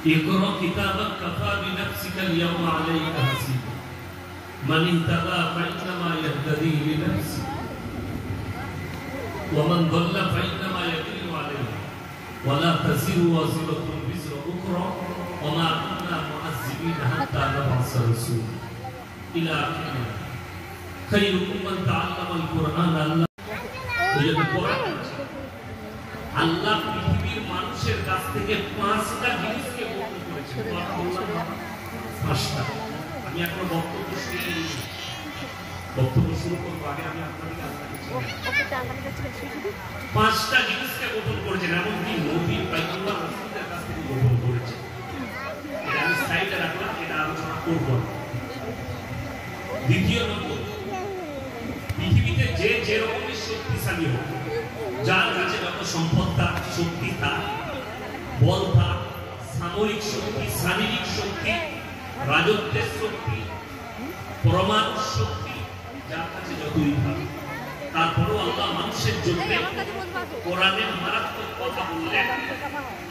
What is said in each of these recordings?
اقرأ كتابك كفى بنفسك اليوم عليك حسيبا من اهتدى فإنما يهتدي لنفسه ومن ضل فإنما يضل عليه ولا تزر وازرة وزر أخرى وما كنا معذبين حتى نبعث رسولا إلى آخره خيركم من تعلم القرآن আল্লাহ পৃথিবীর মানুষের কাছ থেকে 5টা জিনিসকে গোপন করেছেন। আমি এখন বক্তব্য শুরু করবো আগে আমি আপনাদেরকে 5টা জিনিসকে গোপন করেছেন, এমনকি নবী বাইতুল্লাহ রাসূলের কাছ থেকে গোপন করেছেন। এটা আমি সাইডে রাখলাম, এটা আলোচনা করব। দ্বিতীয় নম্বর, পৃথিবীতে যে যেরকমই শক্তিশালী হোক, যার কাছে যত সম্পদ থাক, শক্তি থাক, বল থাক, সামরিক শক্তি, শারীরিক শক্তি, রাজত্বের শক্তি, পরমাণু শক্তি, যার কাছে যতই থাক, তারপরেও আল্লাহ মানুষের জন্য কোরআনে মারাত্মক কথা বললেন,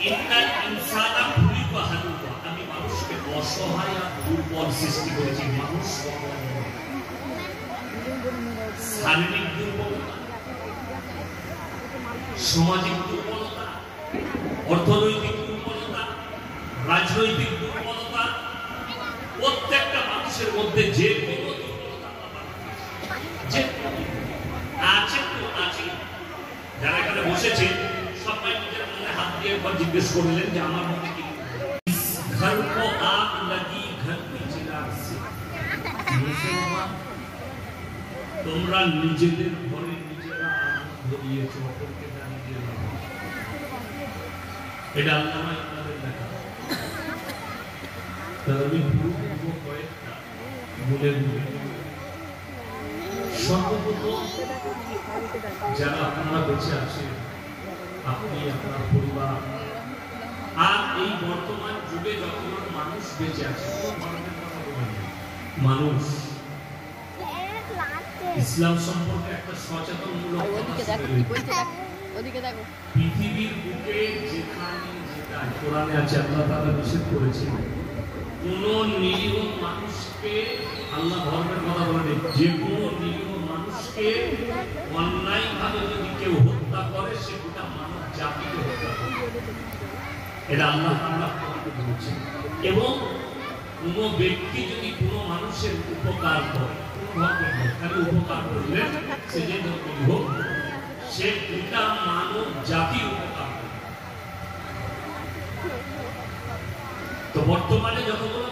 ইন্নাল ইনসানা খুলিকা হালুয়া, আমি মানুষকে অসহায় আর দুর্বল সৃষ্টি করেছি। মানুষ শারীরিক দুর্বলতা, সামাজিক দুর্বলতা, অর্থনৈতিক দুর্বলতা, রাজনৈতিক দুর্বলতা, প্রত্যেকটা মানুষের মধ্যে যে কোনো দুর্বলতা আছে তো আছে। যারা এখানে বসেছে সবাই নিজের মনে হাত দিয়ে একবার জিজ্ঞেস করলেন যে আমার মধ্যে কি ঘর কো আগ লাগি ঘর কি চিরাগ সে, তোমরা নিজেদের ঘরে নিজেরা আগুন ধরিয়েছো, অপরকে জানিয়ে দাও। এটা আল্লামা ইকবালের লেখা। তাহলে আমি পূর্ব কয়েকটা বলে বলে সর্বপ্রথম যারা আপনারা বেঁচে আছেন, আপনি, আপনার পরিবার, আর এই বর্তমান যুগে যতজন মানুষ বেঁচে আছে, মানুষ ইসলাম সম্পর্কে একটা সচেতনমূলক পৃথিবীর বুকে যেখানে যেটা কোরআনে আছে, আল্লাহ তাআলা নিষেধ করেছেন কোন নিরীহ মানুষকে, আল্লাহ ধর্মের কথা বলেন, যে কোনো নিরীহ মানুষকে অন্যায়ভাবে যদি কেউ হত্যা করে সে গোটা মানব জাতিকে হত্যা করে, এটা আল্লাহ তাআলা বলেছেন। এবং কোন ব্যক্তি যদি কোনো মানুষের উপকার করে, উপকার করলেন সে যে ধর্মের হোক, সে গোটা মানব জাতির উপকার করে। তো বর্তমানে যতগুলো